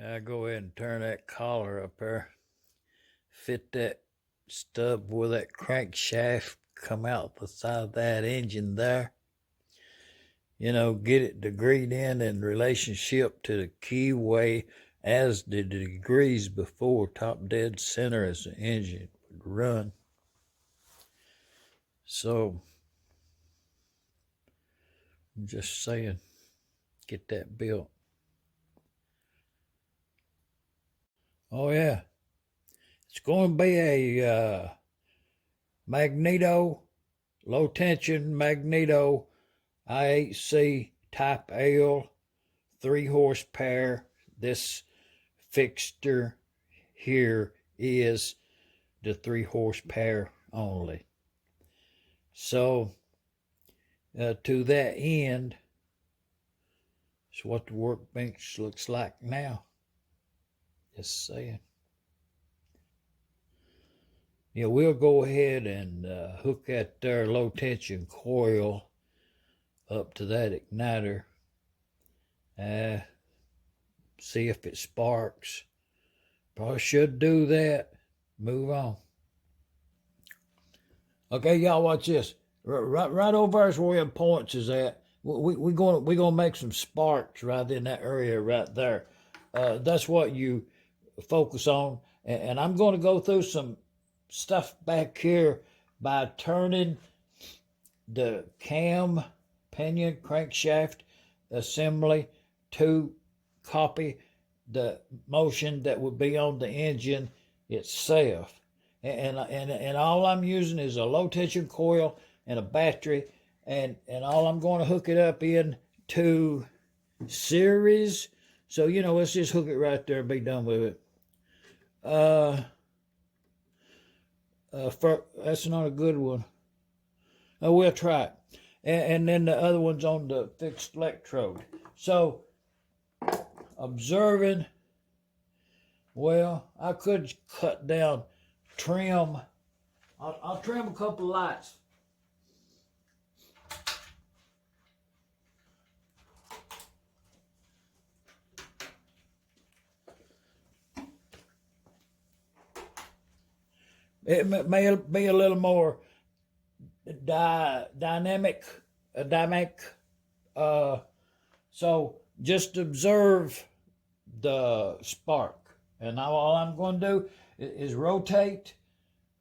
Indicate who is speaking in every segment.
Speaker 1: I go ahead and turn that collar up there. Fit that stub where that crankshaft come out the side of that engine there. You know, get it degreed in relationship to the keyway as the degrees before, top dead center as the engine would run. So, I'm just saying, get that built. Oh yeah, it's going to be a magneto, low tension magneto I8C type L, 3 horsepower. This fixture here is the 3 horsepower only. So to that end, it's what the workbench looks like now. Just saying. Yeah, we'll go ahead and hook that there low tension coil up to that igniter. See if it sparks. Probably should do that. Move on. Okay, y'all watch this. Right over there is where the points is at. We're gonna make some sparks right in that area right there. That's what you focus on. And I'm going to go through some stuff back here by turning the cam pinion crankshaft assembly to copy the motion that would be on the engine itself. And all I'm using is a low tension coil and a battery, and all I'm going to hook it up in to series. So, you know, let's just hook it right there and be done with it. That's not a good one. We'll try it. And then the other one's on the fixed electrode. So, observing, well, I could cut down, trim. I'll trim a couple of lights. It may be a little more dynamic. So just observe the spark. And now all I'm going to do is rotate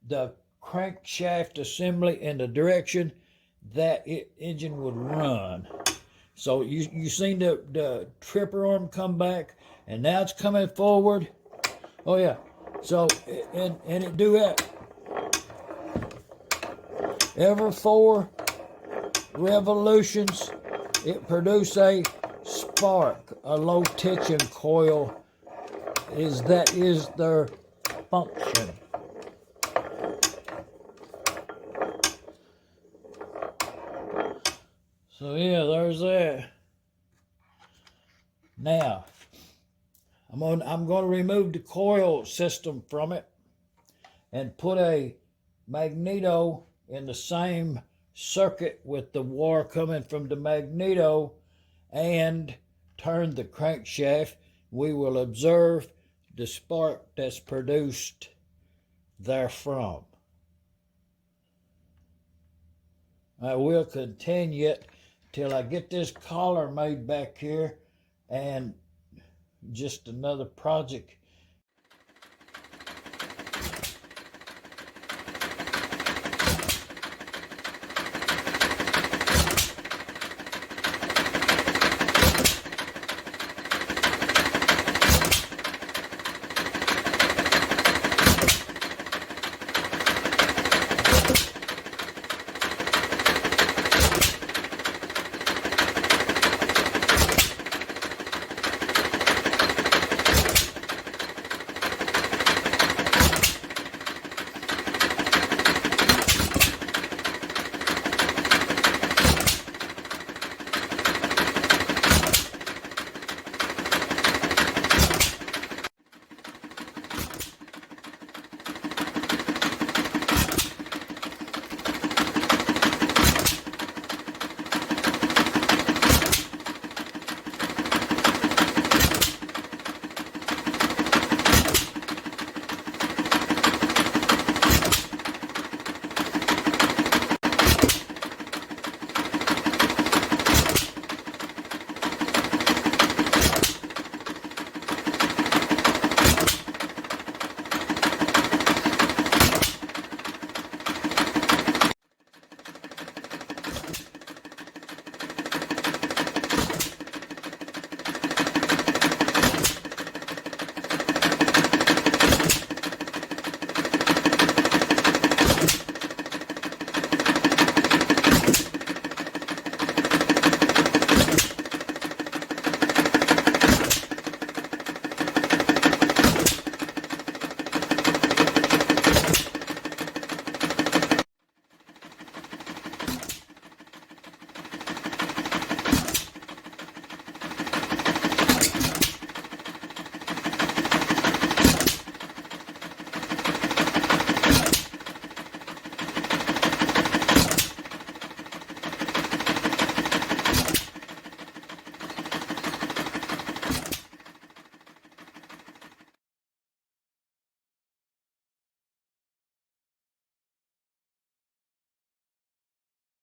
Speaker 1: the crankshaft assembly in the direction that engine would run. So you seen the tripper arm come back, and now it's coming forward. Oh yeah. So and it do that. Every 4 revolutions, it produce a spark. A low tension coil is their function. So yeah, there's that. Now, I'm going to remove the coil system from it and put a magneto in the same circuit with the wire coming from the magneto and turn the crankshaft. We will observe the spark that's produced therefrom. I will continue it till I get this collar made back here, and just another project